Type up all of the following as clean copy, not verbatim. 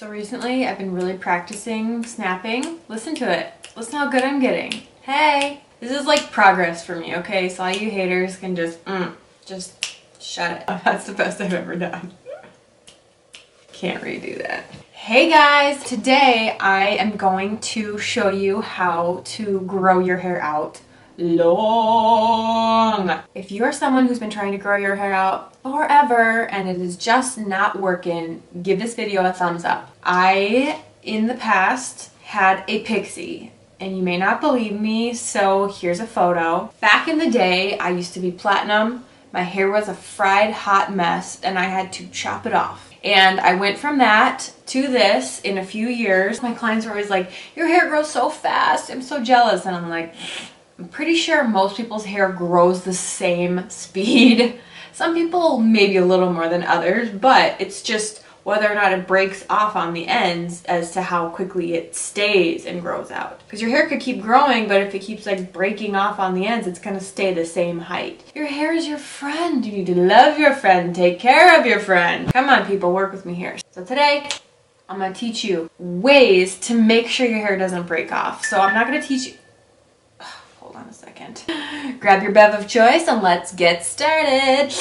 So recently I've been really practicing snapping. Listen to it. Listen how good I'm getting. Hey, this is like progress for me, okay? So all you haters can just shut it. That's the best I've ever done. Can't redo that. Hey guys, today I am going to show you how to grow your hair out long. If you are someone who's been trying to grow your hair out forever and it is just not working, give this video a thumbs up. I, in the past, had a pixie. And you may not believe me, so here's a photo. Back in the day, I used to be platinum. My hair was a fried hot mess and I had to chop it off. And I went from that to this in a few years. My clients were always like, your hair grows so fast, I'm so jealous. And I'm like, I'm pretty sure most people's hair grows the same speed. Some people maybe a little more than others, but it's just whether or not it breaks off on the ends as to how quickly it stays and grows out. Because your hair could keep growing, but if it keeps like breaking off on the ends, it's gonna stay the same height. Your hair is your friend. You need to love your friend, take care of your friend. Come on people, work with me here. So today, I'm gonna teach you ways to make sure your hair doesn't break off. So I'm not gonna teach you, hold on a second. Grab your bev of choice and let's get started.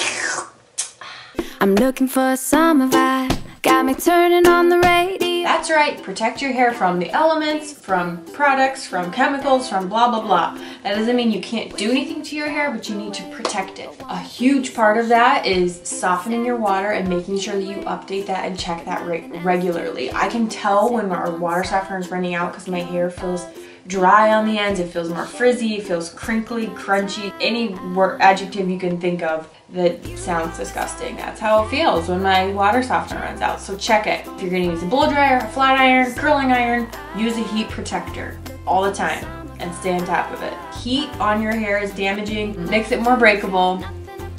I'm looking for a summer vibe. Got me turning on the radio. That's right, protect your hair from the elements, from products, from chemicals, from blah blah blah. That doesn't mean you can't do anything to your hair, but you need to protect it. A huge part of that is softening your water and making sure that you update that and check that regularly. I can tell when our water softener is running out because my hair feels dry on the ends, it feels more frizzy, it feels crinkly, crunchy, any adjective you can think of that sounds disgusting. That's how it feels when my water softener runs out. So check it. If you're gonna use a blow dryer, a flat iron, curling iron, use a heat protector all the time and stay on top of it. Heat on your hair is damaging, makes it more breakable,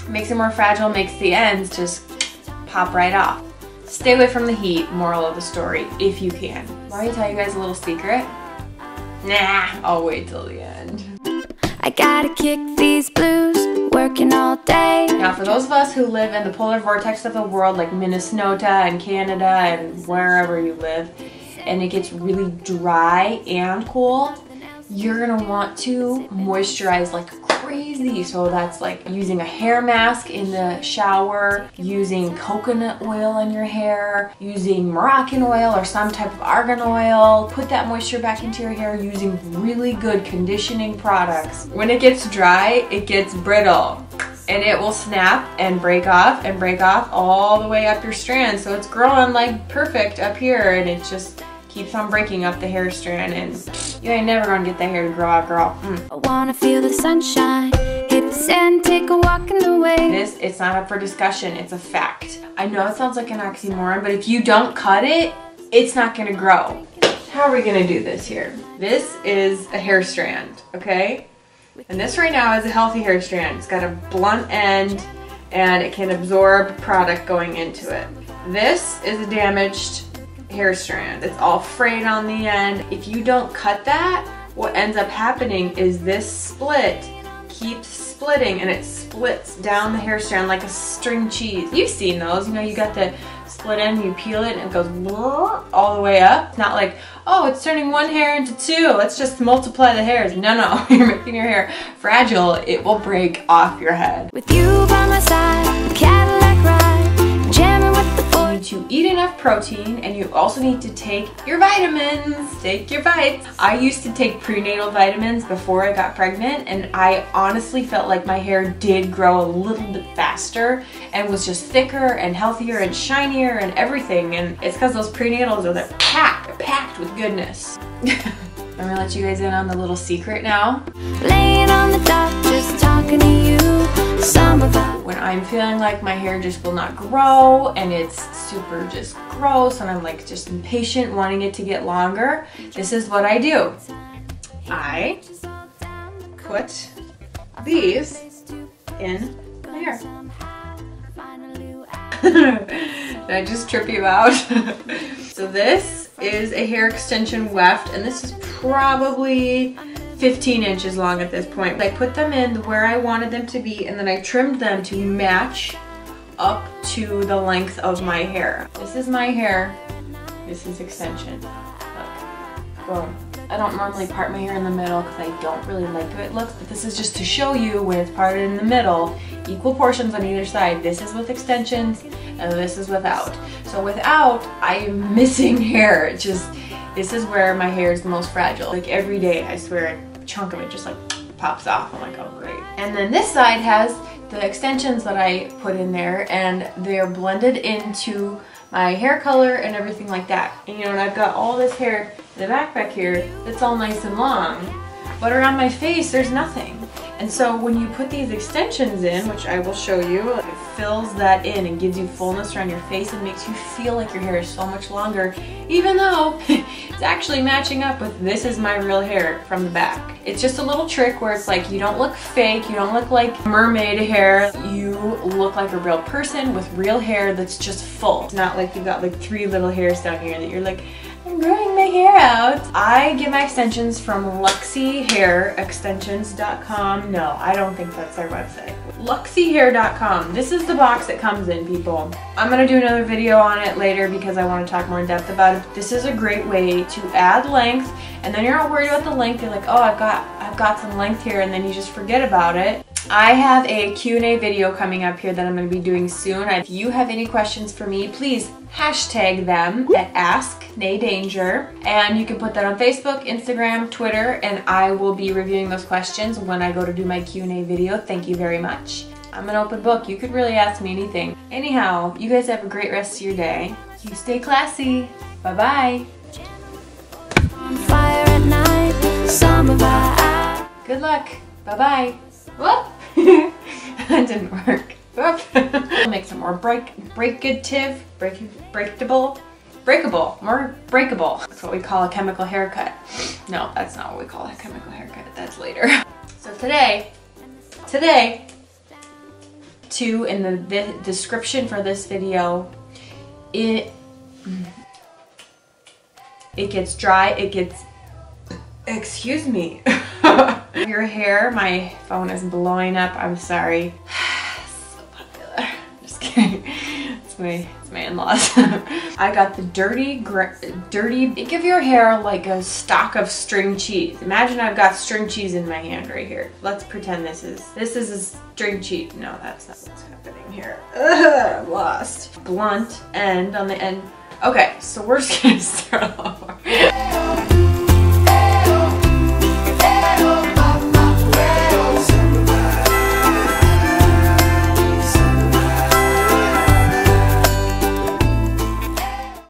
makes it more fragile, makes the ends just pop right off. Stay away from the heat, moral of the story, if you can. Want me to tell you guys a little secret? Nah, I'll wait till the end. I gotta kick these blues, working all day. Now for those of us who live in the polar vortex of the world like Minnesota and Canada and wherever you live, and it gets really dry and cool, you're gonna want to moisturize like crazy. So that's like using a hair mask in the shower, using coconut oil in your hair, using Moroccan oil or some type of argan oil. Put that moisture back into your hair using really good conditioning products. When it gets dry, it gets brittle and it will snap and break off all the way up your strand. So it's growing like perfect up here and it just keeps on breaking up the hair strand and you ain't never gonna get that hair to grow out, girl. I wanna feel the sunshine, hit the sand, take a walk in the wave. It's not up for discussion, it's a fact. I know it sounds like an oxymoron, but if you don't cut it, it's not gonna grow. How are we gonna do this here? This is a hair strand, okay? And this right now is a healthy hair strand. It's got a blunt end and it can absorb product going into it. This is a damaged hair strand. It's all frayed on the end. If you don't cut that, what ends up happening is this split keeps splitting and it splits down the hair strand like a string cheese. You've seen those, you know, you got the split end, you peel it and it goes all the way up. It's not like, oh, it's turning one hair into two, let's just multiply the hairs. No, you're making your hair fragile. It will break off your head. With you by my side, Cadillac ride, jamming with the You need to eat enough protein and you also need to take your vitamins. Take your bites. I used to take prenatal vitamins before I got pregnant and I honestly felt like my hair did grow a little bit faster and was just thicker and healthier and shinier and everything, and it's because those prenatals are packed with goodness. I'm gonna let you guys in on the little secret now. laying on the dock, just talking to you. Summer vibe. When I'm feeling like my hair just will not grow and it's super just gross and I'm like just impatient wanting it to get longer, this is what I do. I put these in my hair. Did I just trip you out? So this is a hair extension weft and this is probably 15 inches long at this point. I put them in where I wanted them to be and then I trimmed them to match up to the length of my hair. This is my hair This is extension. Look. Boom. I don't normally part my hair in the middle because I don't really like the way it looks, but this is just to show you where it's parted in the middle, equal portions on either side. This is with extensions and this is without. So without, I am missing hair. This is where my hair is the most fragile. Like every day, I swear, a chunk of it just like pops off. I'm like, oh great. And then this side has the extensions that I put in there, and they're blended into my hair color and everything like that. And you know, and I've got all this hair in the back here that's all nice and long, but around my face there's nothing. And so when you put these extensions in, which I will show you, it fills that in and gives you fullness around your face and makes you feel like your hair is so much longer, even though it's actually matching up with this is my real hair from the back. It's just a little trick where it's like you don't look fake, you don't look like mermaid hair, you look like a real person with real hair that's just full. It's not like you've got like 3 little hairs down here that you're like, I'm growing my hair out. I get my extensions from luxyhairextensions.com. No, I don't think that's their website. luxyhair.com. This is the box it comes in, people. I'm gonna do another video on it later because I want to talk more in depth about it. This is a great way to add length, and then you're not worried about the length. You're like, oh, I've got some length here, and then you just forget about it. I have a Q&A video coming up here that I'm going to be doing soon. If you have any questions for me, please hashtag them at AskNayDanger, and you can put that on Facebook, Instagram, Twitter, and I will be reviewing those questions when I go to do my Q&A video. Thank you very much. I'm an open book. You could really ask me anything. Anyhow, you guys have a great rest of your day. You stay classy. Bye-bye. Good luck. Bye-bye. Whoop! That didn't work. Whoop! I'll make some more breakable, more breakable. That's what we call a chemical haircut. No, that's not what we call a chemical haircut. That's later. So today, in the description for this video, it gets dry, excuse me. Your hair, my phone is blowing up, I'm sorry. So popular. Just kidding. It's my in-laws. I got the dirty, think of your hair like a stock of string cheese. Imagine I've got string cheese in my hand right here. Let's pretend this is a string cheese. No, that's not what's happening here. Ugh, I'm lost. Blunt end on the end. Okay, so we're just gonna start off.